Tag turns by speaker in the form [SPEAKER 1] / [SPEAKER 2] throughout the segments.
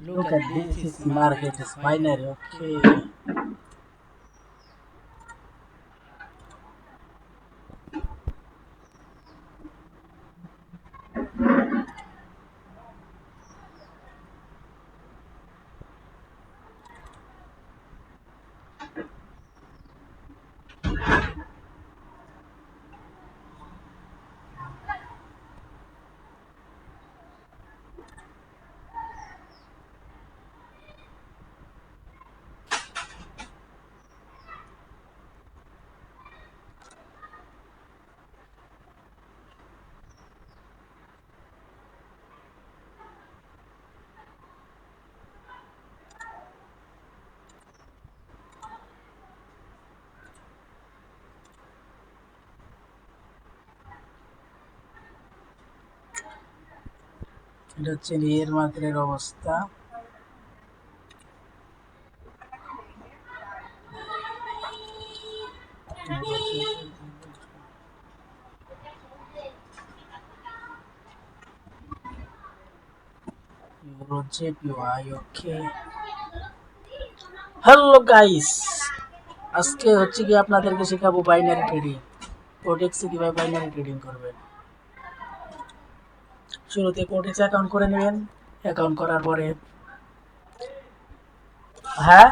[SPEAKER 1] Look at this market is binary. Okay. এটা হচ্ছে real মার্কেটের অবস্থা। হ্যালো গাইস, আজকে হচ্ছে কি আপনাদেরকে শেখাবো বাইনারি ট্রেডিং। কোডেক্সে কিভাবে বাইনারি ট্রেডিং করবেন। শুরুতে কোডেক্স অ্যাকাউন্ট করে নেবেন। অ্যাকাউন্ট করার পরে হ্যাঁ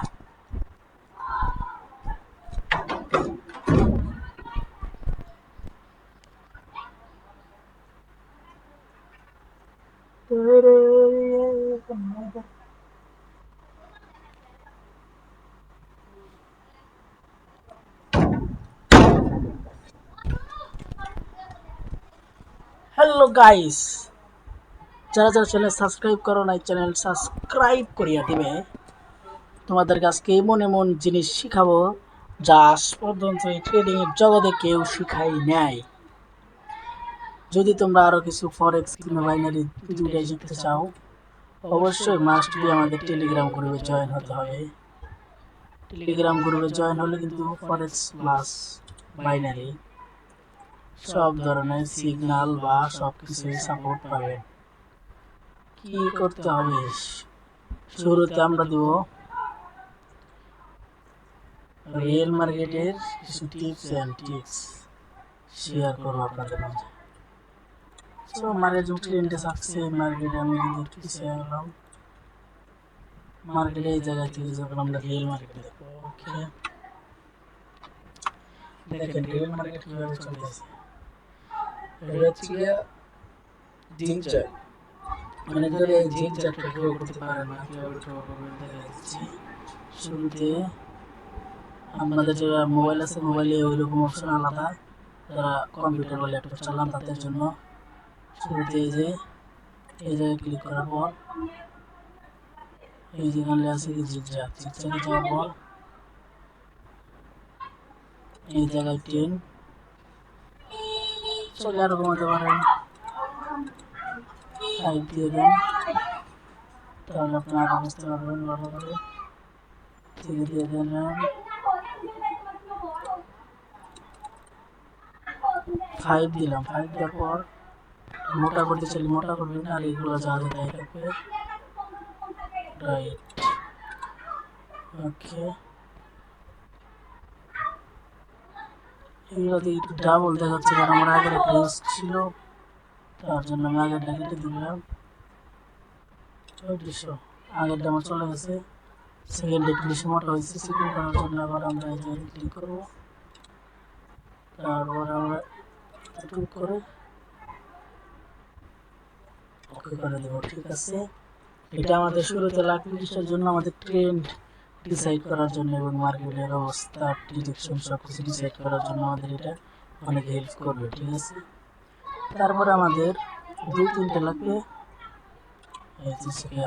[SPEAKER 1] হ্যালো গাইস, যারা যারা চ্যানেল সাবস্ক্রাইব করো নাই চ্যানেল সাবস্ক্রাইব করিয়া দিবে। তোমাদেরকে আজকে এমন এমন জিনিস শিখাবো যা আজ পর্যন্ত এই ট্রেডিং এর জগতে কেউ শিখাই নাই। যদি তোমরা আরো কিছু ফরেক্স কিংবা বাইনারি দুইটাই শিখতে চাও, অবশ্যই মাস্ট বি আমাদের টেলিগ্রাম গ্রুপে জয়েন হতে হবে। টেলিগ্রাম গ্রুপে জয়েন হলে কিন্তু ফরেক্স প্লাস বাইনারি সব ধরনের সিগন্যাল বা সবকিছুই সাপোর্ট পাবে। কি করতে হবে, শুরুতে আমরা দেব রিয়েল মার্কেটের কিছু টিপস এন্ড ট্রিক্স শেয়ার করবো আপনাদের মাঝে। সো মার্কেট ট্রেন্ডে থাকছে, মার্কেটে আমি কিন্তু একটু পিছিয়ে গেলাম। মার্কেটে এই জায়গা থেকে যখন আমরা রিয়েল মার্কেটে দেখবো, ওকে দেখেন রিয়েল মার্কেট কিভাবে চলতেছে। এটা হচ্ছে গিয়ে জিগজ্যাগ, মানে ধরে এই জিগজ্যাগটা ড্র করতে পারে না, কিভাবে ড্র করবেন দেখা যাচ্ছে। শুরুতে আপনাদের যারা মোবাইল আছে, মোবাইলে ওইরকম অপশন আলাদা, যারা কম্পিউটার বা ল্যাপটপ চালান তাদের জন্য। শুরুতে এই যে এই জায়গায় ক্লিক করার পর এই যেখানে আছে কি জিগজ্যাগ, জিগজ্যাগে যাওয়ার পর এই জায়গায় 10 চলে আরো কমাতে পারেন, 5 দিয়ে দেন, তাহলে আপনি আরো বুঝতে পারবেন ভালো করে। থেকে দিয়ে দেন 5 দিলাম। 5 দেওয়ার পর মোটা করতে চাইলে মোটা করবেন, আর এগুলো যা যা তাই থাকবে। রাইট, ওকে। এগুলোতে একটু ডাবল দেখাচ্ছে, কারণ আমার আগের একটা ইউজ ছিল, তার জন্য আমি আগেরটা কেটে দিলাম। 3400 আগেরটা আমার চলে গেছে। সেকেন্ড একটু বেশি মোটা হয়েছে, সেকেন্ড করার জন্য আবার আমরা এই জায়গায় ক্লিক করবো। তারপর আমরা টুক করে ওকে করে দেবো, ঠিক আছে। এটা আমাদের শুরুতে লাগবে কিসের জন্য, আমাদের ট্রেন্ড ডিসাইড করার জন্য এবং মার্কেটের অবস্থা ডিরেকশন সবকিছু ডিসাইড করার জন্য আমাদের এটা অনেক হেল্প করবে, ঠিক আছে। তারপরে আমাদের 2-3টা লাগবে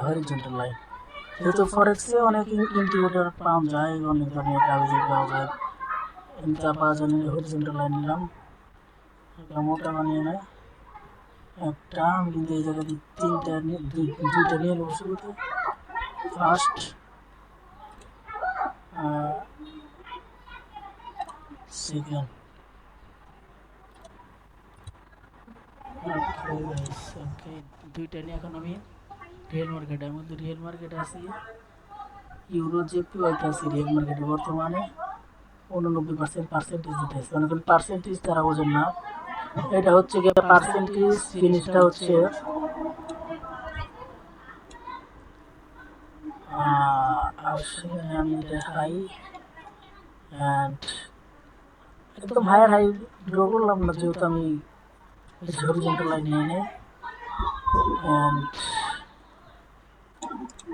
[SPEAKER 1] হরিজন্টাল লাইন। যেহেতু ফরেক্সে অনেক ইন্ডিকেটর পাওয়া যায়, অনেক ধরনের কাগজে পাওয়া যায়, এটা পাওয়ার জন্য হরিজন্টাল লাইন নিলাম। একটা মোটা বানিয়ে নেয় একটা, আমি কিন্তু এই জায়গায় দুইটা নিয়ে নেবো শুরুতে। ফার্স্ট সেকেন্ড, ওকে দুইটা নিয়ে এখন আমি রিয়েল মার্কেটে আমি কিন্তু রিয়েল মার্কেটে আছি ইউরো যে পিওয়াইতে আছে রিয়েল মার্কেটে বর্তমানে 89% পার্সেন্টেজ দিতেছে মানে কোন পার্সেন্টেজ তারা বোঝেন না এটা হচ্ছে গিয়ে পার্সেন্টেজ জিনিসটা হচ্ছে আর সেখানে আমি দেখাই অ্যান্ড একদম হায়ার হাই ড্র করলাম না যেহেতু আমি হরিজন্টাল লাইন নিয়ে নেই অ্যান্ড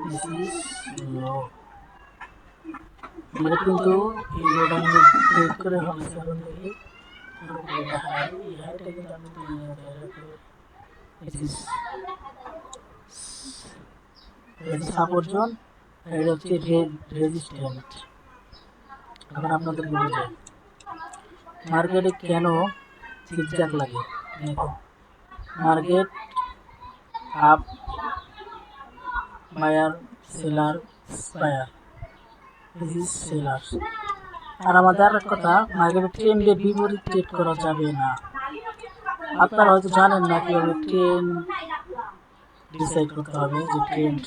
[SPEAKER 1] দিস ইজ লো আমরা কিন্তু এই লোটা আমি ব্রেক করে ফেলেছি এখন থেকে এটা হাই এই হাইটা কিন্তু আমি সাপোর্ট জোন এটা হচ্ছে রেজিস্ট্যান্ট এখন আপনাদেরকে বোঝাই মার্কেটে কেন জিগজ্যাগ লাগে দেখো market up buyer seller buyer this seller আর আমাদের আর কথা মার্কেটের ট্রেন্ডের বিপরীত ট্রেড করা যাবে না আপনারা হয়তো জানেন না কিভাবে ট্রেন্ড ডিসাইড করতে হবে যে ট্রেন্ড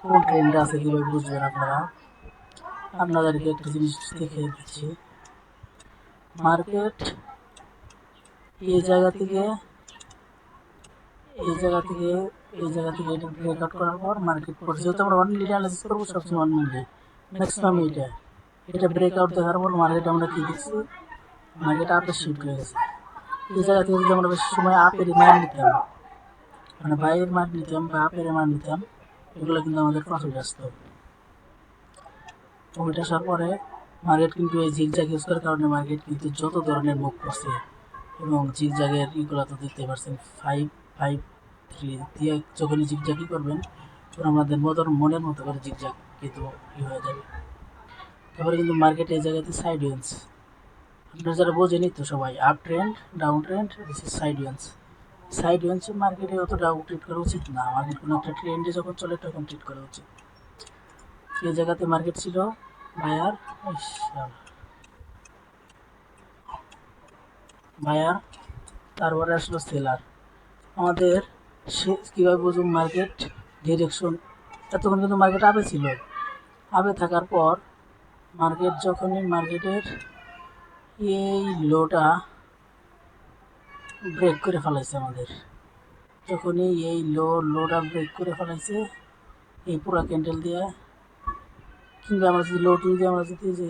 [SPEAKER 1] কোন ট্রেন্ডে আছে কীভাবে বুঝবেন আপনারা আপনাদেরকে একটা জিনিস দেখিয়ে দিচ্ছি মার্কেট এই জায়গা থেকে এটা ব্রেকআউট করার পর মার্কেট পড়ছে যেহেতু আমরা 1 মিনিট অ্যানালাইসিস করবো সবসময় 1 মিনিটে ম্যাক্সিমাম এটা ব্রেকআউট দেখার পর মার্কেট আমরা কী দেখছি মার্কেট আপে শিফট হয়ে গেছে এই জায়গা থেকে যদি আমরা বেশি সময় আপের মান নিতাম মানে বাইরের মান নিতাম বা আপের মান নিতাম এগুলো কিন্তু আমাদের প্রফিট আসতো প্রফিট আসার পরে মার্কেট কিন্তু এই জিগজ্যাগ ইউজ করার কারণে মার্কেট কিন্তু যত ধরনের মুভ করছে এবং জিগজ্যাগের ইগুলো তো দেখতে পাচ্ছেন 5-5-3 দিয়ে যখনই জিগজ্যাগই করবেন তখন আমাদের মনের মতো করে জিগজ্যাগ কিন্তু হয়ে যাবে তারপরে কিন্তু মার্কেট এই জায়গাতে সাইড ওয়েন্স আপনারা যারা বোঝেনি তো সবাই up trend down trend this is side Weil's মার্কেটে অত ডাউন ট্রেড করা উচিত না মার্কেট কোনো একটা ট্রেন্ডে যখন চলে তখন ট্রেড করা উচিত এই জায়গাতে মার্কেট ছিল বায়ার তারপরে আসলো সেলার আমাদের কীভাবে বুঝুন মার্কেট ডিরেকশন এতক্ষণ কিন্তু মার্কেট আপে ছিল আপে থাকার পর মার্কেট যখনই মার্কেটের এই লোটা ব্রেক করে ফেলাইছে আমাদের যখনই এই লোটা ব্রেক করে ফেলাইছে এই পুরো ক্যান্ডেল দিয়ে কিংবা আমরা যদি লো টুল দিয়ে আমরা যদি যে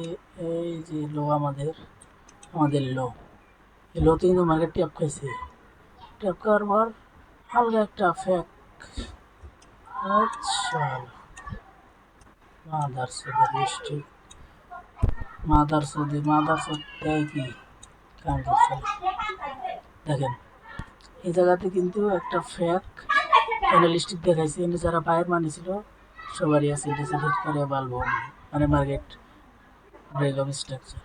[SPEAKER 1] এই যে লো আমাদের লো এই লোতে কিন্তু মার্কেট ট্যাপ খাইছে ট্যাপ খাওয়ার পর হালকা একটা ফ্যাক আচ্ছা মাদার সৌদি দেয় কি কাম করছে দেখেন এই জায়গাতে কিন্তু একটা ফ্যাক ক্যান্ডেলস্টিক দেখাইছে কিন্তু যারা বাইরের মানিয়েছিল সবারই আছে এটা সিলেক্ট করে বালবো মানে মার্কেট ব্রেক অফ স্ট্রাকচার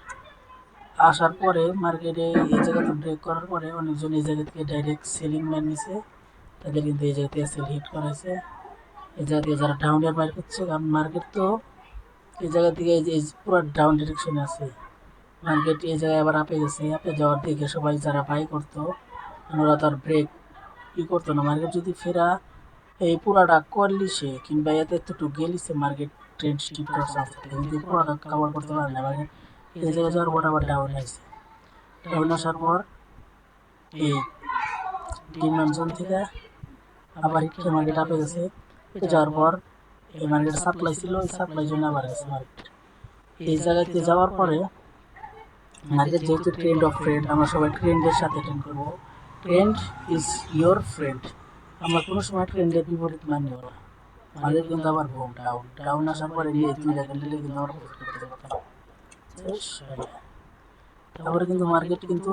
[SPEAKER 1] আসার পরে মার্কেটে এই জায়গাতে ব্রেক করার পরে অনেকজন এই জায়গা থেকে ডাইরেক্ট সেলিং ম্যান নিছে তাদের কিন্তু এই জায়গা থেকে সেল হিট করেছে এই জায়গা থেকে যারা ডাউনের বাইর করছে কারণ মার্কেট তো এই জায়গা থেকে এই পুরো ডাউন ডিরেকশনে আছে মার্কেট এই জায়গায় আবার আপে গেছে আপে যাওয়ার দিকে সবাই যারা বাই করতো ওরা তার ব্রেক করতো না মার্কেট যদি ফেরা এই পুরাটা করলিছে কিংবা এতে একটু গেলিছে মার্কেট ট্রেন্ড শিফট করার চান্স থাকে কিন্তু পুরাটা কভার করতে পারে না মার্কেট এই জায়গায় যাওয়ার পর আবার ডাউন আসছে ডাউন আসার পর এই ডিমান্ড জোন থেকে আবার একটু মার্কেট আপে গেছে যাওয়ার পর এই মার্কেট সাপ্লাই ছিল ওই সাপ্লাই জন্য আবার গেছে মার্কেট এই জায়গাতে যাওয়ার পরে মার্কেট যেহেতু ট্রেন্ড অফ ট্রেন্ড আমরা সবাই ট্রেন্ডের সাথে ট্রেন্ড করবো ট্রেন্ড ইজ ইয়োর ফ্রেন্ড আমরা কোনো সময় ট্রেন্ডের বিপরীত মানি না মার্কেট কিন্তু আবার ডাউন আসার পরে নিয়ে দুইটা ক্যান্ডেলে কিন্তু আমরা প্রফিট করতে পারতাম তারপরে কিন্তু মার্কেট কিন্তু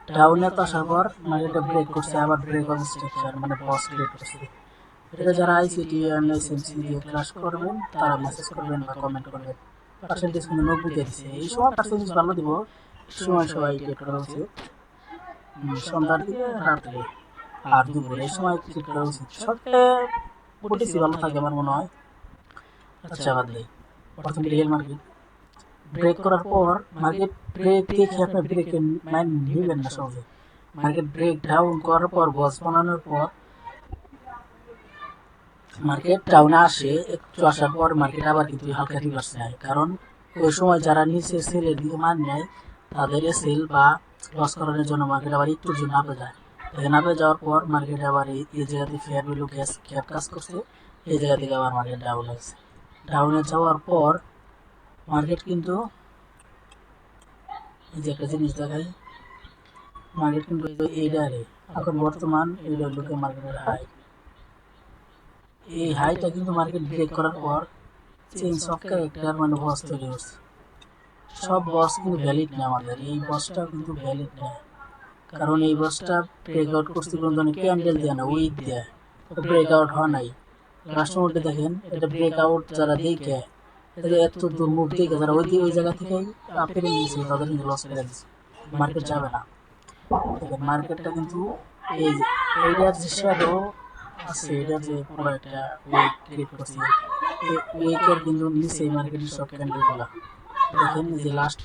[SPEAKER 1] ডাউনে তো আসার পর মার্কেটে ব্রেক করছে আবার ব্রেক অফ স্ট্রাকচার মানে বস ক্রিয়েট করছে এটা যারা আইসিটি এন্ড এসএমসি দিয়ে ক্লাস করবেন তারা মেসেজ করবেন বা কমেন্ট করবেন পার্সেন্টেজ কিন্তু 90 দিয়ে দিচ্ছে এই সময় পার্সেন্টেজ ভালো দিব সময় সবাই ট্রেড করা উচিত সন্ধ্যার দিকে রাত্রে আর দুপুরে এই সময় ট্রেড করা উচিত সবচেয়ে পলিসি ভালো থাকে আমার মনে হয় আচ্ছা বাদ দিই প্রথম রিয়েল মার্কেট ব্রেক করার পর মার্কেট ব্রেক দেখে আপনি ব্রেকে মাইন্ড নেবেন না সহজে মার্কেট ব্রেক ডাউন করার পর বস বানানোর পর মার্কেট ডাউনে আসে, একটু আসার পর মার্কেট আবার কিন্তু হালকা রিভার্স নেয়, কারণ ওই সময় যারা নিচে সেলের দিকে মান নেয় তাদের সেল বা লস করানোর জন্য মার্কেট আবার একটুর জন্য আপে যায়। এখানে আপে যাওয়ার পর মার্কেট আবার এই জায়গাতে ফেয়ার ভ্যালু গ্যাপ কাজ করছে, এই জায়গা থেকে আবার মার্কেট ডাউন হয়েছে। ডাউনে যাওয়ার পর মার্কেট কিন্তু এই যে একটা জিনিস দেখাই, মার্কেট কিন্তু এইটারে এখন বর্তমান এইটা লোকে মার্কেটের হাই, এই হাইটা কিন্তু মার্কেট ব্রেক করার পর চেঞ্জ অফ ক্যারেক্টার মানে বস তৈরি হচ্ছে। সব বস কিন্তু ভ্যালিড না, আমাদের এই বসটা কিন্তু ভ্যালিড না, কারণ এই বসটা ব্রেকআউট করতে কোনো ধরনের ক্যান্ডেল দেয় না, উইক দেয়, ব্রেকআউট হয় নাই। লাস্টের মধ্যে দেখেন এটা ব্রেকআউট যারা দেখে, এত দূর মুভ দেখে যারা ওই জায়গা থেকে আপেরে নিয়েছে তাদের কিন্তু লস করে দিচ্ছে, মার্কেট যাবে না। দেখেন মার্কেটটা কিন্তু এই এইটার যে শ্যাডো আছে, এটার যে পুরো একটা উইক ক্রিয়েট করছে, এই উইকের কিন্তু নিচে মার্কেটের সব ক্যান্ডেলগুলো দেখেন, যে লাস্ট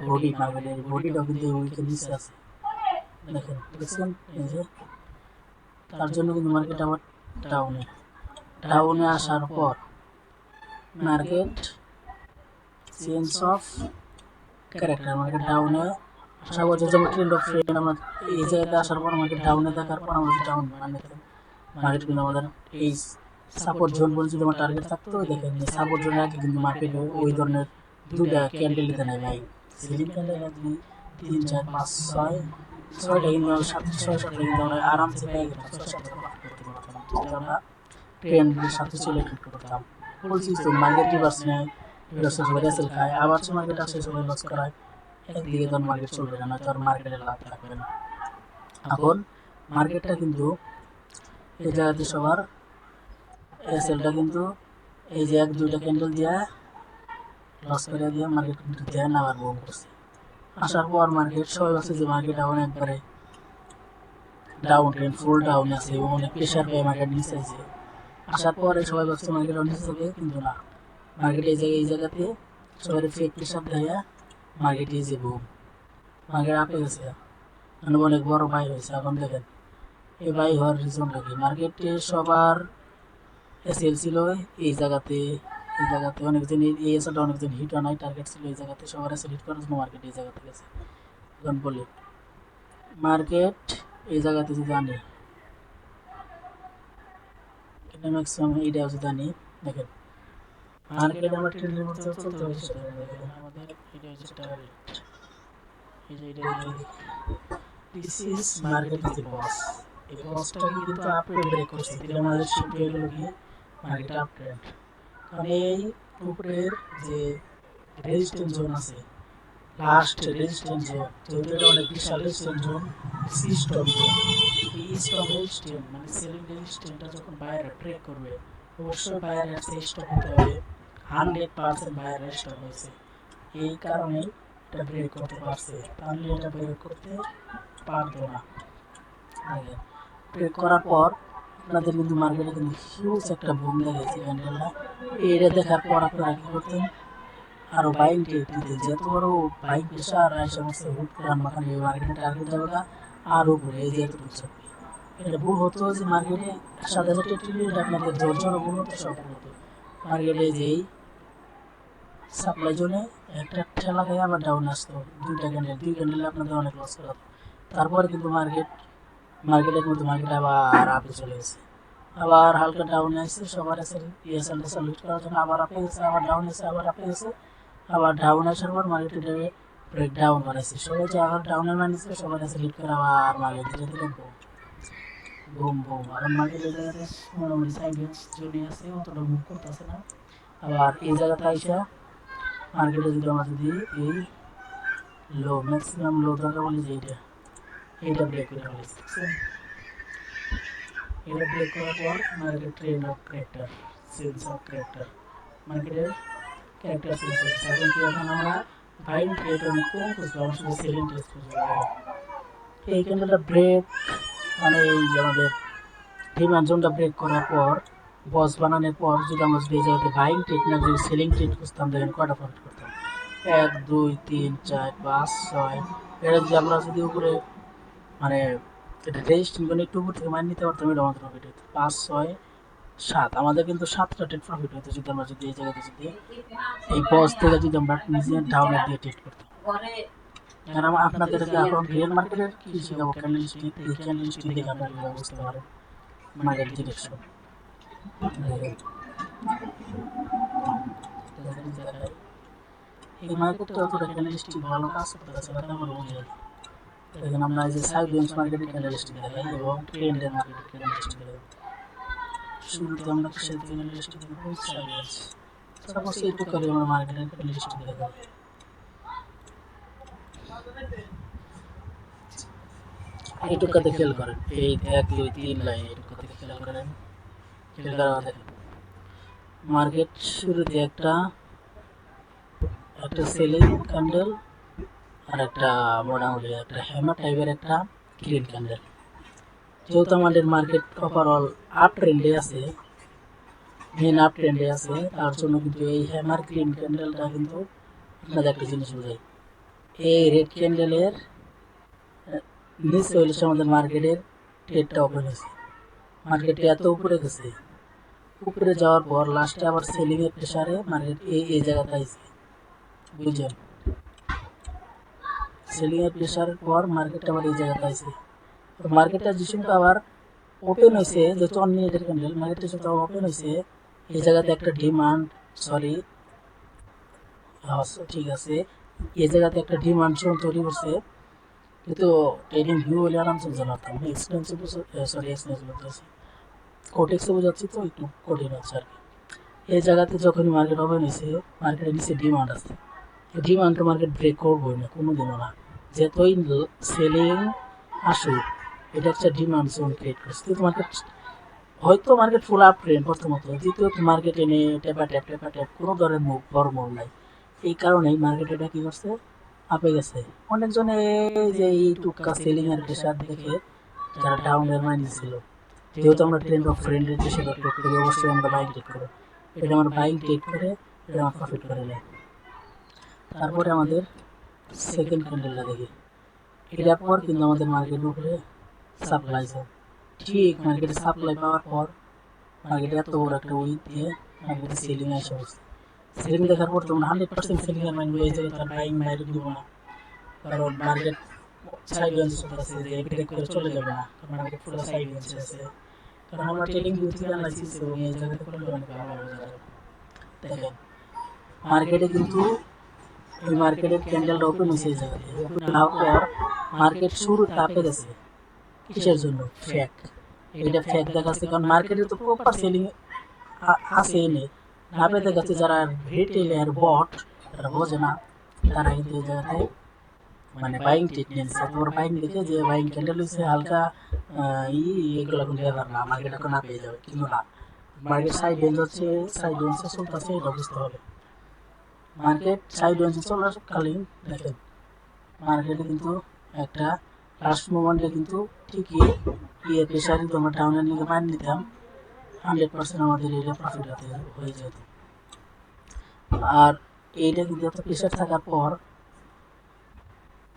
[SPEAKER 1] বডি মার্কেটের বডিটাও কিন্তু উইকের নিচে আছে, দেখেন দেখছেন এই যে, তার জন্য কিন্তু মার্কেট আবার ডাউনে আসার পর market change of character, market ডাউনে আসা পর্যন্ত যেমন ট্রেন্ড অফ ট্রেন্ড আমরা এই জায়গাতে আসার পর মার্কেট ডাউনে দেখার পর আমাদের ডাউন মানে মার্কেট কিন্তু আমাদের এই সাপোর্ট জোন পর্যন্ত যদি আমার টার্গেট থাকতো, দেখেন এই সাপোর্ট জোনের আগে কিন্তু মার্কেট ওই ধরনের দুটা ক্যান্ডেল দিতে নেয় ভাই, সিলিং ক্যান্ডেল 2 3 4 5 6 ছয়টা কিন্তু 7-6-7টা কিন্তু আমরা আরামসে পেয়ে গেলাম, 6-7টা করতে পারতাম যদি আমরা ট্রেন্ডের সাথে চলে ট্রেড করতাম। বলছি তো মার্কেট রিভার্স নেয়, রিভার্সে সবাই রেসেল খায়, আবার মার্কেট আসে সবাই লস করায়, একদিকে তো মার্কেট চলবে না, নয়তো আর মার্কেটের লাভ থাকবে না। এখন মার্কেটটা কিন্তু এই জায়গাতে সবার এসএলটা কিন্তু এই যে 1-2টা ক্যান্ডেল দিয়ে লস করে দিয়ে মার্কেট কিন্তু দেন আবার বুম করছে। আসার পর মার্কেট সবাই ভাবছে যে মার্কেট এখন একবারে ডাউন ট্রেন্ড ফুল ডাউন আছে এবং অনেক প্রেশার পেয়ে মার্কেট নিচে আছে। আসার পরে সবাই ভাবছে মার্কেট নিচে যাবে, কিন্তু না, মার্কেট এই জায়গাতে সবাই ফেক প্রেশার দেয়, মার্কেট এই যে বুম, মার্কেট আপে গেছে, মানে অনেক বড় বাই হয়েছে। এখন দেখেন এই বাই হওয়ার রিজনটা কি, মার্কেটে সবার এসএল ছিল এই জায়গাতে, এই জায়গাতে অনেকজন এই এসএলটা অনেকজন হিট হয় নাই, টার্গেট ছিল এই জায়গাতে, সবার এসএল হিট করার জন্য মার্কেট এই জায়গাতে গেছে। এখন বলি মার্কেট এই জায়গাতে যদি আনি, এটা ম্যাক্সিমাম এইটা যদি আনি, দেখেন মার্কেট আমরা ট্রেন্ডের মধ্যে চলতে হবে, সেটা দেখেন আমাদের এটা হচ্ছে টার্গেট, এই যে এটা this is market is the boss. এই বসটাকে কিন্তু আপট্রেন্ড ব্রেক করছে, এটা আমাদের শিফট হয়ে গেল কি মার্কেট আপট্রেন্ড, কারণ এই উপরের যে রেজিস্ট্যান্স জোন আছে, লাস্ট রেজিস্ট্যান্স জোন, যেহেতু এটা অনেক বিশাল রেজিস্ট্যান্স জোন, স্টপ জোন, এই স্টপ রেজিস্ট্যান্স মানে সেলিং রেজিস্ট্যান্সটা যখন বায়াররা ব্রেক করবে, অবশ্যই বায়ারের স্টপ হতে হবে, 100% বায়ারের স্টপ হয়েছে, এই কারণে এটা ব্রেক করতে পারছে, তাহলে এটা ব্রেক করতে পারতো না। ব্রেক করার পর আপনাদের কিন্তু মার্কেটে কিন্তু হিউজ একটা বুম দেখেছে ক্যান্ডেলটা, এটা দেখার পর আপনারা কি করতেন, আরো বাইং ট্রেড দিতেন, যত বড় বাইং প্রেশার এই সমস্ত হুট করে মাখানে মার্কেটে টার্গেট যাবে না, আর উপরে এই যে এতটুকু চাপবে, এটা ভুল হতো যে মার্কেটে 7,000 ট্রেড আপনাদের জোর ভুল হতো, সব ভুল হতো। মার্কেটে যেই সাপ্লাই জোনে একটা ঠেলা খেয়ে আবার ডাউন আসতো, দুই ক্যান্ডেল আপনাদের অনেক লস করা হতো। তারপরে কিন্তু মার্কেটের মধ্যে মার্কেট আবার আপে চলে গেছে, আবার হালকা ডাউন আসছে, সবার এসে ইএসএলটা সালুট করার জন্য আবার আপে গেছে, আবার ডাউন এসে আবার আপে গেছে, আবার ডাউন আসার পর মার্কেটে ব্রেক ডাউন করেছে, সবাই যে আবার ডাউনের মাইনাস সবার এসে লিড করে আবার মার্কেট ধীরে ধীরে বুম বুম, এখন মার্কেটের জায়গাতে মোটামুটি সাইডওয়েজ জড়িয়ে আছে, অতটা মুভ করতেছে না। আবার এই জায়গাতে আইসা মার্কেটে যদি আমরা যদি এই লো ম্যাক্সিমাম লো দরকার বলি যে এইটা ব্রেক করে ফেলেছি, এটা ব্রেক করার পর market trend of character, sense of character, মার্কেটের ক্যারেক্টার চেঞ্জ হচ্ছে। এখন কি, এখন আমরা বাইং ট্রেড অনেক কম খুঁজবো, আমরা শুধু সেলিং ট্রেড খুঁজবো। এই ক্যান্ডেলটা ব্রেক মানে এই আমাদের ডিমান্ড জোনটা ব্রেক করার পর, বস বানানোর পর যদি আমরা যদি এই জায়গাতে বাইং ট্রেড না যদি সেলিং ট্রেড খুঁজতাম, দেখেন কয়টা প্রফিট করতাম, 1 2 3 4 5 6, এটা যদি আমরা যদি উপরে মানে এটা রেজিস্ট্রেশন করে একটু উপর থেকে মাইন নিতে পারতাম, এটা আমাদের প্রফিট হতো 5 6 7 আমাদের কিন্তু 7টা ট্রেড প্রফিট হতো যদি আমরা যদি এই জায়গাতে যদি এই পজ থেকে যদি আমরা নিজে ডাউনে দিয়ে ট্রেড করতাম। কারণ আপনাদেরকে এখন রিয়েল মার্কেটের কি শেখাবো, ক্যান্ডেলস্টিক এই ক্যান্ডেলস্টিক দেখে আপনারা বুঝতে পারেন মার্কেট ডিরেকশন। এই মার্কেটটা অতটা ক্যান্ডেলস্টিক ভালো কাজ করতেছে না, তারপরে বুঝে দেখেন আমরা এই যে সাইড বেঞ্চ মার্কেটের ক্যান্ডেলস্টিক দেখাই এবং ট্রেন্ডের মার্কেটের ক্যান্ডেলস্টিক দেখাই। শুরুতে আমরা কিসের ক্যান্ডেলস্টিক দেখব, সাইড বেঞ্চ। সাপোজ এইটুকু করে আমরা মার্কেটের ক্যান্ডেলস্টিক দেখাই। এইটুকাতে খেয়াল করেন, এই 1 2 3 লাইন এইটুকাতে খেয়াল করেন। খেয়াল করা দেখেন মার্কেট শুরুতে একটা সেলিং ক্যান্ডেল আর একটা মোটামুটি একটা হ্যামার টাইপের একটা গ্রিন ক্যান্ডেল। যেহেতু আমাদের মার্কেট ওভারঅল আপ ট্রেন্ডে আছে, মেন আপ ট্রেন্ডে আছে, তার জন্য কিন্তু এই হ্যামার গ্রিন ক্যান্ডেলটা কিন্তু আপনাদের একটা জিনিস বোঝাই, এই রেড ক্যান্ডেলের নিচে হলে আমাদের মার্কেটের ট্রেডটা ওপেন হয়েছে। মার্কেটে এত উপরে গেছে, উপরে যাওয়ার পর লাস্টে আবার সেলিং এর প্রেসারে মার্কেট এই জায়গাতে আইছে, বুঝছেন? সেলিং এর প্রেসারের পর মার্কেট আবার এই জায়গাতে আইছে। মার্কেটটা যে সময় আবার ওপেন হয়েছে, যেহেতু অন মিনিটের ক্যান্ডেল, মার্কেটটা যত ওপেন হয়েছে এই জায়গাতে একটা ডিমান্ড, সরি ঠিক আছে, এই জায়গাতে একটা ডিমান্ড জোন তৈরি করছে। কিন্তু ট্রেডিং ভিউ হলে আরাম চলছে না, এক্সপেন্সিভ সরি এক্সপেন্সিভ বলতেছি, কোটেক্সে বোঝাচ্ছি তো একটু কঠিন হচ্ছে আর কি। এই জায়গাতে যখনই মার্কেট ওপেন হয়েছে, মার্কেটের নিচে ডিমান্ড আছে, এই ডিমান্ডটা মার্কেট ব্রেক করবোই না কোনোদিনও না, যেতই সেলিং আসুক এটা একটা ডিমান্ড জোন ক্রিয়েট করছে। কিন্তু মার্কেট হয়তো মার্কেট ফুল আপ ট্রেন্ড প্রথমত, দ্বিতীয়ত মার্কেট এনে টেপা ট্যাপ কোনো ধরনের মুভ বড় মুভ নাই, এই কারণেই মার্কেট এটা কি করছে, আপে গেছে। অনেকজনে যে এই টুকা সেলিং এর প্রেসার দেখে যারা ডাউনের মাইন্ড ছিল, যেহেতু আমরা ট্রেন্ড অফ ফ্রেন্ডের দেশে ট্রেড করি, অবশ্যই আমরা বাইং ট্রেড করি, এটা আমরা বাইং ট্রেড করে এটা আমরা প্রফিট করে নেই। তারপরে আমাদের সেকেন্ড ক্যান্ডেলটা দেখি, এটার পর কিন্তু আমাদের মার্কেটের উপরে সাপ্লাই আছে, ঠিক মার্কেটে সাপ্লাই পাওয়ার পর মার্কেটে এত বড় একটা উইক দিয়ে মার্কেটে সেলিং আসে বসছে। সেলিং দেখার পর তোমরা 100% সেলিং এর মাইন্ড হয়ে যাবে, তার বাইং বাইরে দিব না, কারণ মার্কেট সাইড ওয়েন্স আছে যে ব্রেক করে চলে যাবে না, কারণ মার্কেট পুরো সাইড ওয়েন্স আছে। কারণ আমরা ট্রেডিং ভিউ থেকে অ্যানালাইসিস এবং এই জায়গাতে করলে অনেক ভালো হবে। দেখেন মার্কেটে কিন্তু এই মার্কেটের ক্যান্ডেলটা ওপেন হয়েছে, এই জায়গাতে ওপেন হওয়ার পর মার্কেট শুরু তাপে গেছে, কিসের জন্য, ফ্যাক, এটা ফ্যাক দেখাচ্ছে, কারণ মার্কেটে তো প্রপার সেলিং আছে এনে নাপে দেখাচ্ছে। যারা রিটেল আর বট তারা বোঝে না, তারা কিন্তু এই জায়গাতে মানে বাইং টেকনিক্স তোর বাইং দেখে যে বাইং ক্যান্ডেল হচ্ছে হালকা এগুলো কিন্তু ব্যাপার না, মার্কেট এখন না পেয়ে যাবে, কিন্তু না, মার্কেট সাইড রেঞ্জ হচ্ছে, সাইড রেঞ্জে চলতেছে, এটা বুঝতে হবে। মার্কেট সাইড রেঞ্জে চলাকালীন দেখেন মার্কেটে কিন্তু একটা লাস্ট মোমেন্টে কিন্তু ঠিকই ইয়ে প্রেশারে তোমরা ডাউনের দিকে মাইন নিতাম, 100% আমাদের এটা প্রফিট হয়ে যেত। আর এইটা কিন্তু এত প্রেশার থাকার পর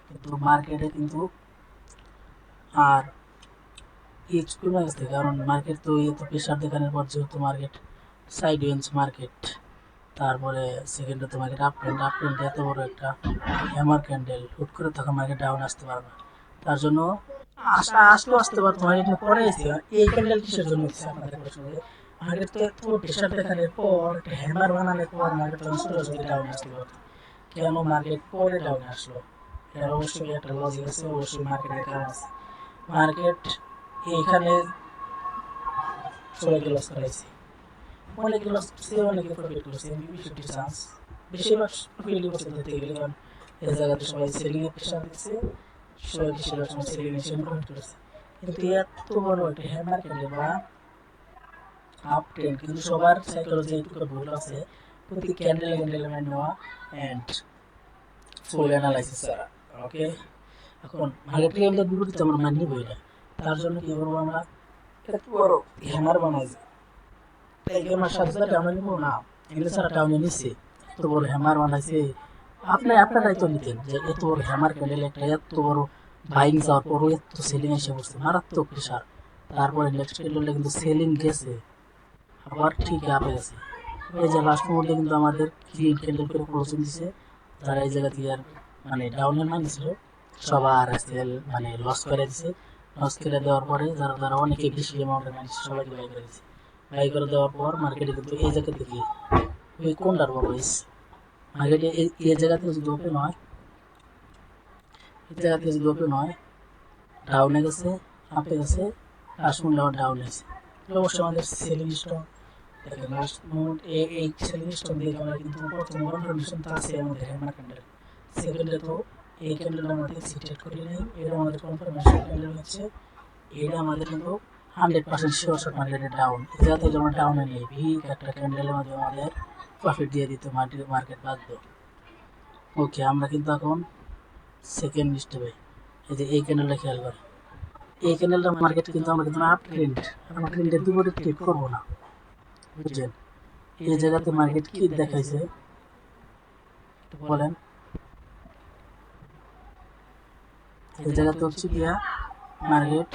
[SPEAKER 1] কিন্তু মার্কেটে কিন্তু আর ইচ কমে গেছে, কারণ মার্কেট তো এত প্রেশার দেখানোর পর যেহেতু মার্কেট সাইড ওয়েন্স মার্কেট, তারপরে সেকেন্ডে তো মার্কেট আপ ট্রেন্ড এত বড় একটা হ্যামার ক্যান্ডেল, হুট করে তখন মার্কেট ডাউন আসতে পারবে, তার জন্য আসলেও আসতে পারতো, মার্কেট পরে এসে এই ক্যান্ডেল কিসের জন্য হচ্ছে আপনাদের প্রশ্ন, মার্কেট তো এত প্রেশার দেখানোর পর একটা হ্যামার বানানোর পর মার্কেট তখন সোজাসুজি ডাউন আসতে পারতো, কেন মার্কেট পরে ডাউন আসলো, এর অবশ্যই একটা লজিক আছে, অবশ্যই মার্কেটের কারণ আছে। মার্কেট এইখানে সবাইকে লস করাইছে, অনেকে লস করছে, অনেকে প্রফিট করছে, 50-50 চান্স, বেশিরভাগ প্রফিটই করছে ধরতে গেলে, কারণ এই জায়গাতে সবাই সেলিং এর প্রেশার দিচ্ছে, সবাই বেশিরভাগ সময় সেলিং এর প্রফিট করছে। কিন্তু এত বড় একটা হ্যামার ক্যান্ডেল বা আপ ট্রেন্ড, কিন্তু সবার সাইকোলজি একটু ভুল আছে, প্রতি ক্যান্ডেল মানে নেওয়া এন্ড ফুল অ্যানালাইসিস করা, ওকে। এখন মার্কেট ক্যান্ডেলের বিপরীতে আমরা মানি বই না, তার জন্য কি করবো, আমরা এত বড় হ্যামার বানাইছি, তাই আমার সাথে টাউনে নিব না, এগুলো ছাড়া টাউনে নিচ্ছে, এত বড় হ্যামার বানাইছে, আপনারাই তো নিতেন যে এত বড় হ্যামার ক্যান্ডেল একটা এত বড় বাইং যাওয়ার পরও এত সেলিং এসে বসছে, মারাত্মক প্রেশার, তারপরে নেক্সট ক্যান্ডেলটা কিন্তু সেলিং গেছে, আবার ঠিক আপে গেছে। এই যে লাস্ট মুহূর্তে কিন্তু আমাদের গ্রিন ক্যান্ডেল করে ক্লোজিং দিছে, যারা এই জায়গা থেকে আর মানে ডাউনের মান ছিল সবার সেল মানে লস করে দিছে। লস করে দেওয়ার পরে যারা যারা অনেকে বেশি অ্যামাউন্টের মানুষ সবাইকে বাই করে দিছে। বাই করে দেওয়ার পর মার্কেটে কিন্তু এই জায়গা থেকে ওই কোনটার বয়স মার্কেটে এই জায়গাতে যদি ওপেন হয়, এই জায়গাতে যদি ওপেন হয় ডাউনে গেছে, আপে গেছে, লাস্ট মুহূর্তে আবার ডাউন হয়েছে। অবশ্যই আমাদের সেলিং স্টক দেখেন লাস্ট মোড এই সেলিং স্টক দেখে আমরা কিন্তু প্রথমে কনফার্মেশন তো আছে আমাদের হ্যামার ক্যান্ডেল, সেকেন্ডে তো এই ক্যান্ডেল আমাদের সিটেট করি নাই, এটা আমাদের কনফার্মেশন ক্যান্ডেল হচ্ছে। এটা আমাদের কিন্তু 100% শিওর শট মার্কেটে ডাউন, যাতে যেমন ডাউনে নেই ভিক একটা ক্যান্ডেলের মধ্যে আমাদের প্রফিট দিয়ে দিতে মার্কেট বাধ্য। ওকে, আমরা কিন্তু এখন সেকেন্ড স্টেপে এই যে এই ক্যান্ডেলটা খেয়াল করে, এই ক্যান্ডেলটা মার্কেট কিন্তু আমরা কিন্তু আপ ট্রেন্ড, আমরা ট্রেন্ডের দুপুরে ট্রেড করবো না, বুঝছেন? এই জায়গাতে মার্কেট কি দেখাইছে বলেন? এই জায়গাতে হচ্ছে গিয়া মার্কেট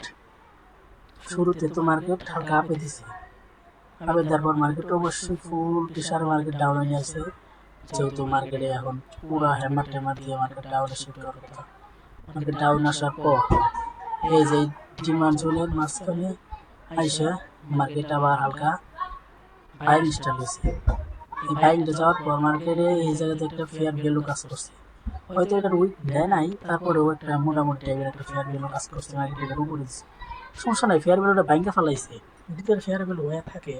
[SPEAKER 1] শুরুতে তো মার্কেট হালকা আপে দিছে, আপে তারপর মার্কেট অবশ্যই ফুল টিসার মার্কেট ডাউনে নিয়ে আসে, যেহেতু মার্কেটে এখন পুরা হ্যামার ট্যামার দিয়ে মার্কেট ডাউনে শিফট করার কথা। মার্কেট ডাউন আসার পর এই যে ডিমান্ড জোনের মাঝখানে আইসা মার্কেট আবার হালকা বাইং স্টার্ট হয়েছে। এই বাইংটা যাওয়ার পর মার্কেটে এই জায়গাতে একটা ফেয়ার ভ্যালু কাজ করছে, হয়তো এটা উইক দেয় নাই, তারপরেও একটা মোটামুটি টাইপের একটা ফেয়ার ভ্যালু কাজ করছে, মার্কেটের উপরে দিচ্ছে। সমস্যা নাই, ফেয়ার ভ্যালুটা ব্যাংকে ফেলাইছে, যদি ফেয়ার ভ্যালু হয়ে থাকে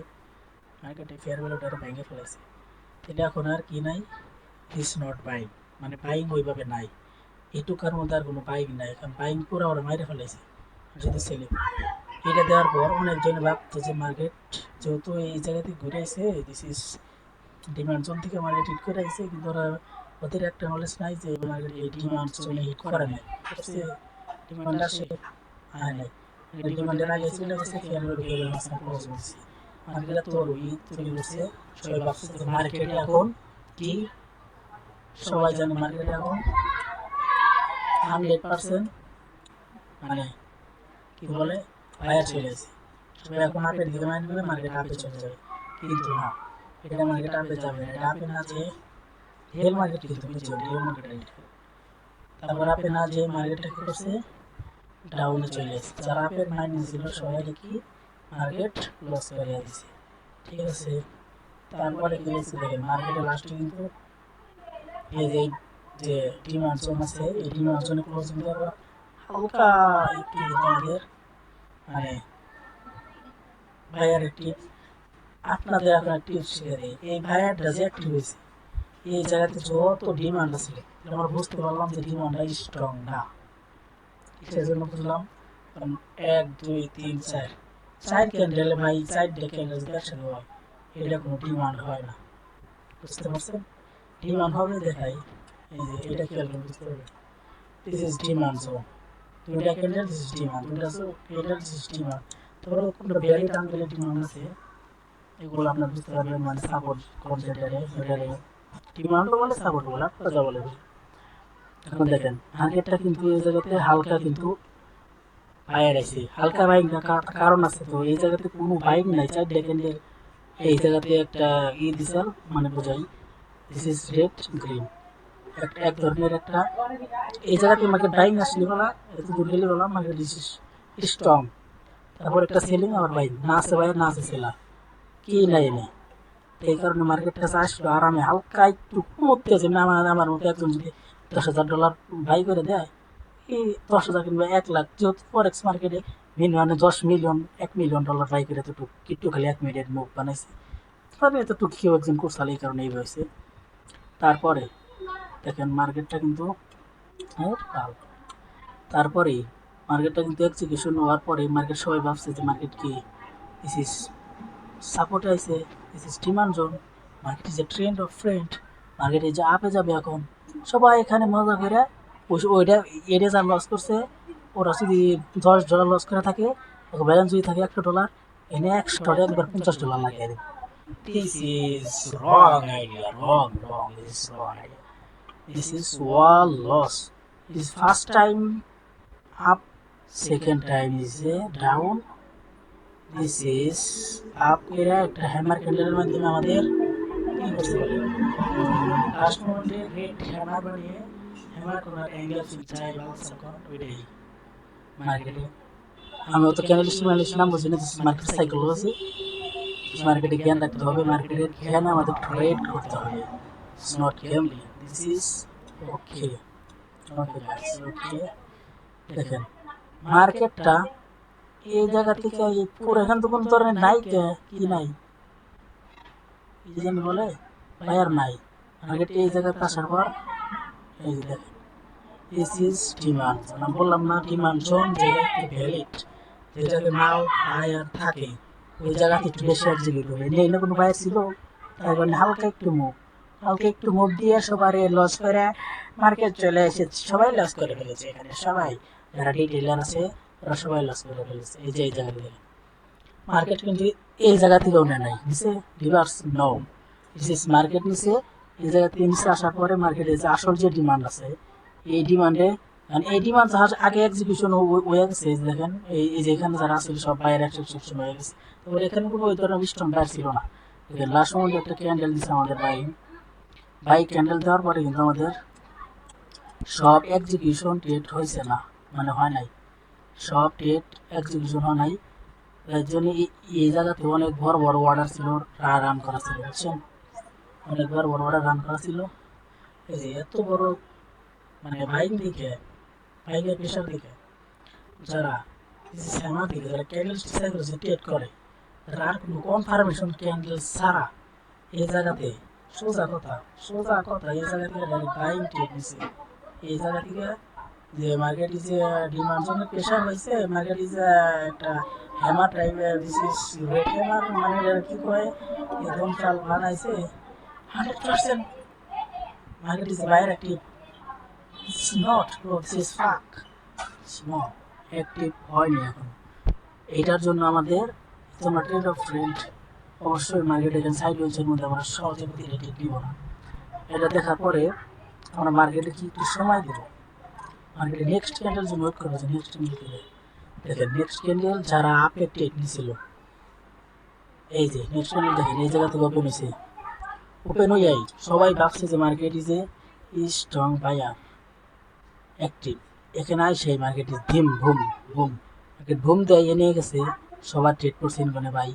[SPEAKER 1] মার্কেটে ফেয়ার ভ্যালুটা ব্যাংকে ফেলাইছে, তাহলে এখন আর কি নাই, ইজ নট বাইং, মানে বাইং ওইভাবে নাই, এইটুকার মধ্যে আর কোনো বাইং নাই, কারণ বাইং পুরো ওরা মাইরে ফেলাইছে। যদি সেলিং এটা দেওয়ার পর অনেকজনে ভাবতো যে মার্কেট যেহেতু এই জায়গা থেকে ঘুরে আসে, দিস ইজ ডিমান্ড জোন থেকে মার্কেট হিট করে আসে, কিন্তু ওরা ওদের একটা নলেজ নাই যে মার্কেট এই ডিমান্ড জোনে হিট করে নাই, ডিমান্ড আসে হয় নাই, ডিমান্ডের আগে চলে গেছে, ফেয়ার ভ্যালু ভেঙে গেছে, ক্লোজ হয়েছে, মার্কেটে তো তৈরি করছে। সবাই ভাবছে যে মার্কেটে এখন কি, সবাই জানে মার্কেটে এখন 100% মানে কি বলে বায়ার চলে আসে, সবাই এখন আপের দিকে মাইন্ড করে মার্কেট আপে চলে যাবে, কিন্তু না, এটা মার্কেট আপে যাবে না, এটা আপে না যে রিয়েল মার্কেট কিন্তু বুঝছো রিয়েল মার্কেট, তারপর আপে না যে মার্কেটটা কি করছে ডাউনে চলে আসে, যারা আপের মাইন্ড ছিল সবাই কি মার্কেট লস করে দিয়েছে, ঠিক আছে? তারপরে কি হয়েছে দেখেন মার্কেটে লাস্টে কিন্তু এই যে ডিমান্ড জোন আছে, এই ডিমান্ড জোনে ক্লোজিং দেওয়ার হালকা একটু আমাদের মানে ভাইয়ার একটি আপনাদের আপনার টিপস শিখে দিই, এই ভাইয়ারটা যে অ্যাক্টিভ হয়েছে এই জায়গাতে যত ডিমান্ড আছে আমরা বুঝতে পারলাম যে ডিমান্ডটা স্ট্রং না, কিসের জন্য বুঝলাম? কারণ 1 2 3 4 চার ক্যান্ডেলে ভাই 4টা ক্যান্ডেল যদি একসাথে হয় এটা কোনো ডিমান্ড হয় না, বুঝতে পারছেন? ডিমান্ড হবে দেখাই, এই যে এটা খেয়াল করে বুঝতে পারবেন, দিস ইজ ডিমান্ড জোন, দুইটা ক্যান্ডেল দিস ইজ ডিমান্ড, দুইটা ক্যান্ডেল দিস ইজ ডিমান্ড, তারপরে কোনটা ভ্যালি টার্মিনালে ডিমান্ড আছে এগুলো আপনার বুঝতে পারবেন, মানে সাপোর্ট কনসেন্ট্রেটে এটারে ডিমান্ড বলে সাপোর্ট বলে আপনারা বলে। এখন দেখেন মার্কেটটা কিন্তু এই জায়গাতে হালকা কিন্তু বাইরে আছে, হালকা বাইক কারণ আছে, তো এই জায়গাতে কোনো বাইক নাই, 4টা ক্যান্ডেল এই জায়গাতে একটা দিশাল মানে বোঝাই দিস ইজ রেড গ্রিন, একটা এক ধরনের একটা এই জায়গাতে মার্কেট বাইং আসলে বলা এত দূর গেলে বলা মার্কেট দিস ইজ স্ট্রং, তারপর একটা সেলিং আবার বাইং না আছে, বাইরে না আছে সেলার কি নাই নেই, এই কারণে মার্কেটটা আসলো আরামে হালকা একটু কমতে আছে, আমার মতো একজন যদি $10,000 বাই করে দেয়, এই 10,000 কিংবা 1 লাখ, যেহেতু ফরেক্স মার্কেটে মিনিমাম 10 মিলিয়ন $1 মিলিয়ন বাই করে তো একটু খালি 1 মিনিট মুভ বানাইছে, তবে এতটুকু কেউ একজন করছে, এই কারণে এই হয়েছে। তারপরে দেখেন মার্কেটটা কিন্তু তারপরে মার্কেটটা কিন্তু এক্সিকিউশন হওয়ার পরে মার্কেট সবাই ভাবছে যে মার্কেট কি দিস ইজ সাপোর্ট আইছে, this is demand zone, market is A trend of friend, মার্কেটে যে আপে যাবে এখন সবাই এখানে মজা করে ওইটা এটা যা লস করছে ওরা যদি $10 লস করে থাকে, ব্যালেন্স যদি থাকে $100 এনে এক্সট্রা একবার $50 লাগিয়ে দেবে, this is wrong idea, wrong this is wrong idea, this is wall loss, this first time up, second time is a down, this is up করে একটা হ্যামার ক্যান্ডেলের মাধ্যমে আমাদের কি করতে পারি, লাস্ট মোমেন্টে রেড হ্যামার বানিয়ে হ্যামার করার অ্যাঙ্গেল চাই বালসা কর ওইটাই মার্কেটে। আমি অত ক্যানালিস্ট ম্যানালিস্ট নাম বুঝি না, দিস ইজ মার্কেট সাইকোলজি। মার্কেটে জ্ঞান রাখতে হবে, মার্কেটের জ্ঞান আমাদের ট্রেড করতে হবে, it's not গেমলিং। This is okay okay guys okay. দেখেন মার্কেটটা এই জায়গা থেকে পুরো এখান তো কোনো ধরনের নাই, কি নাই কি যেন বলে বায়ার নাই, মার্কেট এই জায়গাতে আসার পর এই যে দেখেন দিস ইজ ডিমান্ড। আমি বললাম না ডিমান্ড জোন যেটাকে ভ্যালিড, যেটাতে মাল বায়ার থাকে ওই জায়গাতে একটু বেশি এক্সিকিউট হবে। নেই না কোনো বায়ার ছিল, তাই কারণে হালকা একটু মুভ দিয়ে সবার লস করে মার্কেট চলে এসে সবাই লস করে ফেলেছে। এখানে সবাই যারা ডিটেইলার আছে ওরা সবাই লস করে ফেলেছে। এই যে এই জায়গা থেকে মার্কেট কিন্তু এই জায়গা থেকেও নাই নিচে reverse no, this is market নিচে এই জায়গা থেকে নিচে আসার পরে মার্কেটে যে আসল যে ডিমান্ড আছে এই ডিমান্ডে, মানে এই ডিমান্ড যার আগে এক্সিকিউশন হয়ে গেছে দেখেন এই যে এখানে যারা ছিল সব বাইরের এক্সিকিউশন হয়ে গেছে, তারপরে এখানে কোনো ওই ধরনের স্ট্রং বাইর ছিল না। লাস্ট মোমেন্টে একটা ক্যান্ডেল দিচ্ছে আমাদের বাই ক্যান্ডেল দেওয়ার পরে কিন্তু আমাদের সব এক্সিকিউশন ডেট হয়েছে না, মানে হয় নাই, সব ডেট এক্সিকিউশন হয় নাই। তার জন্য এই জায়গাতে অনেক বড় বড় অর্ডার ছিল, রান করা ছিল বুঝছেন, অনেক বড় বড় অর্ডার রান করা ছিল। এই যে এত বড় মানে বাইকের প্রেশার দিকে যারা শ্যামা দিকে যারা ক্যান্ডেল ট্রেড করে তারা আর কোনো কনফার্মেশন ক্যান্ডেল ছাড়া এই জায়গাতে সোজা কথা এই জায়গা থেকে বাইং ট্রেড নিছে। এই জায়গা থেকে যে মার্কেট ইজ ডিমান্ড জন্য প্রেশার হয়েছে, মার্কেট ইজ একটা হ্যামার টাইপের, দিস ইজ রেড হ্যামার, মানে কি কয় একদম চাল বানাইছে 100%। মার্কেট ইজ বাইরে active, it's not bro, this is ফাক, ইটস নট অ্যাক্টিভ হয়নি এখন। এইটার জন্য আমাদের তোমরা ট্রেড অফ ট্রেন্ড অবশ্যই মার্কেটে সাইড ওয়েজের মধ্যে আমরা সহজে প্রতিটি দিব না। এটা দেখার পরে আমরা মার্কেটে কি একটু সময় দেবো, মার্কেটে নেক্সট ক্যান্ডেল জন্য ওয়েট করবো যে নেক্সট ক্যান্ডেল দিলে। দেখেন নেক্সট ক্যান্ডেল যারা আপের ট্রেড নিছিল এই যে নেক্সট ক্যান্ডেল দেখেন এই জায়গা থেকে ওপেন হয়েছে, ওপেন হয়ে যাই সবাই ভাবছে যে market is a strong buyer active. এখানে আয় সেই মার্কেট ইজ ধিম ভুম ভুম, মার্কেট ভুম দেয় এনে গেছে সবার ট্রেড করছে ইনগনে ভাই,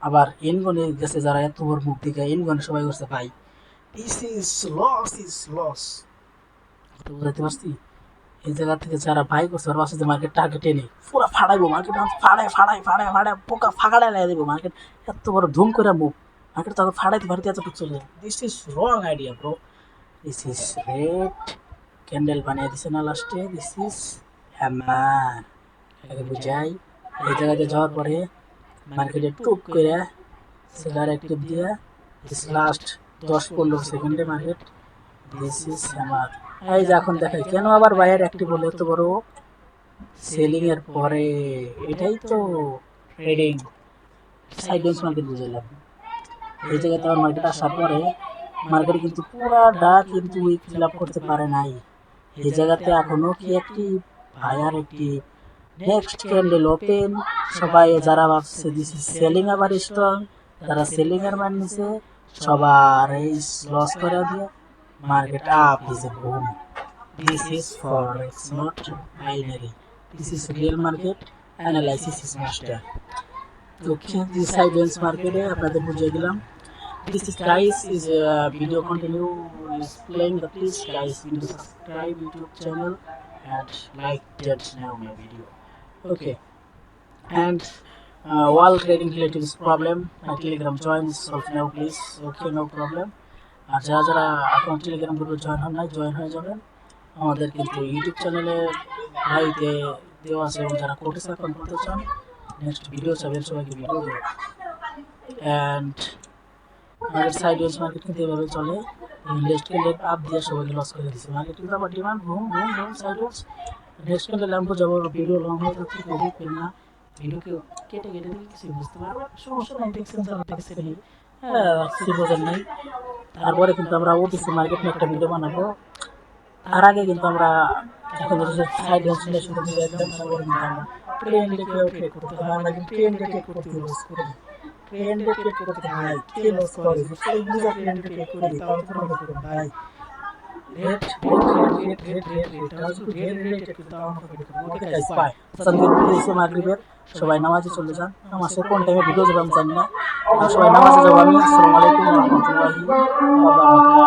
[SPEAKER 1] আবার ইনগনে গেছে যারা এত বড় মুখ দিকে ইনগনে সবাই করছে ভাই দিস ইজ লস। বুঝাইতে পারছি? এই জায়গা থেকে যারা বাই করছে ওর পাশে যে মার্কেট টার্গেটে নেই পুরো ফাড়াইবো, মার্কেট ফাড়ায় পোকা ফাঁকাড়ায় লাগিয়ে দেবো। মার্কেট এত বড় ধুম করে মুখ, মার্কেট তখন ফাড়াইতে পারতে এতটুকু চলে যাবে। This is wrong idea bro, this is red candle বানিয়ে দিছে না লাস্টে, দিস ইজ হ্যামার। এটাকে বুঝাই এই জায়গাতে যাওয়ার পরে মার্কেটে টুপ করে সেলার অ্যাক্টিভ দিয়ে দিস লাস্ট 10-15 সেকেন্ডে মার্কেট দিস ইজ হ্যামার। এই যে এখন দেখাই কেন আবার বায়ার অ্যাক্টিভ হলো এত বড় সেলিং এর পরে, এটাই তো ট্রেডিং সাইডওয়েজ মার্কেট বুঝলাম। এই জায়গাতে আমার মার্কেট আসার পরে মার্কেট কিন্তু পুরাটা কিন্তু উইক ফিল আপ করতে পারে নাই। এই জায়গাতে এখনো কি একটি বায়ার একটি নেক্সট ক্যান্ডেল ওপেন, সবাই যারা ভাবছে দিস ইজ সেলিং আবার স্ট্রং, তারা সেলিং এর মান নিছে সবার এই লস করে দিয়ে market up is a boom. This is forex, not binary. This is real market analysis is master. Okay, this sideways market আপনাদের বুঝিয়ে দিলাম। This is guys is video continue is playing, but please guys video subscribe YouTube channel and like that now my video. Okay, and while trading related this problem, my telegram join is solved now please. Okay, no problem. আর যারা যারা এখন Telegram গ্রুপে join হন নাই join হয়ে যাবেন। আমাদের কিন্তু ইউটিউব চ্যানেলে ভাইতে দেওয়া আছে, এবং যারা কোর্সে এখন করতে চান নেক্সট ভিডিও চাবেন সবাইকে ভিডিও দেবো। অ্যান্ড মার্কেট সাইডওয়েজ মার্কেট কিন্তু এভাবে চলে, নেক্সট ক্যান্ডেল আপ দিয়ে সবাইকে লস করে দিচ্ছে। মার্কেট কিন্তু আবার ডিমান্ড ঘুম সাইডওয়েজ, নেক্সট ক্যান্ডেল ল্যাম্পো যাবো। ভিডিও লং হয়ে যাচ্ছে কেউ দেখবেন না, ভিডিওকে কেটে দিলে কিছু বুঝতে পারবো, সমস্যা নাই, দেখছেন যারা দেখছেন কিছু বোঝেন নাই। তারপরে কিন্তু আমরা ওটিসি মার্কেট নিয়ে একটা ভিডিও বানাবো, তার আগে কিন্তু আমরা এখন যদি সাইড ইনস্টলেশন করতে একদম তাহলে কিন্তু আমরা ট্রেন্ডকেও ট্রেড করতে হয়, আমরা কিন্তু ট্রেন্ডে ট্রেড করতে লস করি, ট্রেন্ডে ট্রেড করতে ভাই কে লস করে, সেই বুঝা ট্রেন্ডে ট্রেড করি তাও তো কোনো করুন ভাই। Red red red red red red তাও শুধু রেড রেড রেড করতে আমার প্রফিট করবো। Okay guys bye. সন্ধ্যে দিয়েছে মাগরিবের, সবাই নামাজে চলে যান। নামাজে কোন টাইমে ভিডিও যাবে আমি জানি না, সবাই নামাজে যাবো আমি। আসসালামু আলাইকুম ওয়া রাহমাতুল্লাহি ওয়া বারাকাতুহু।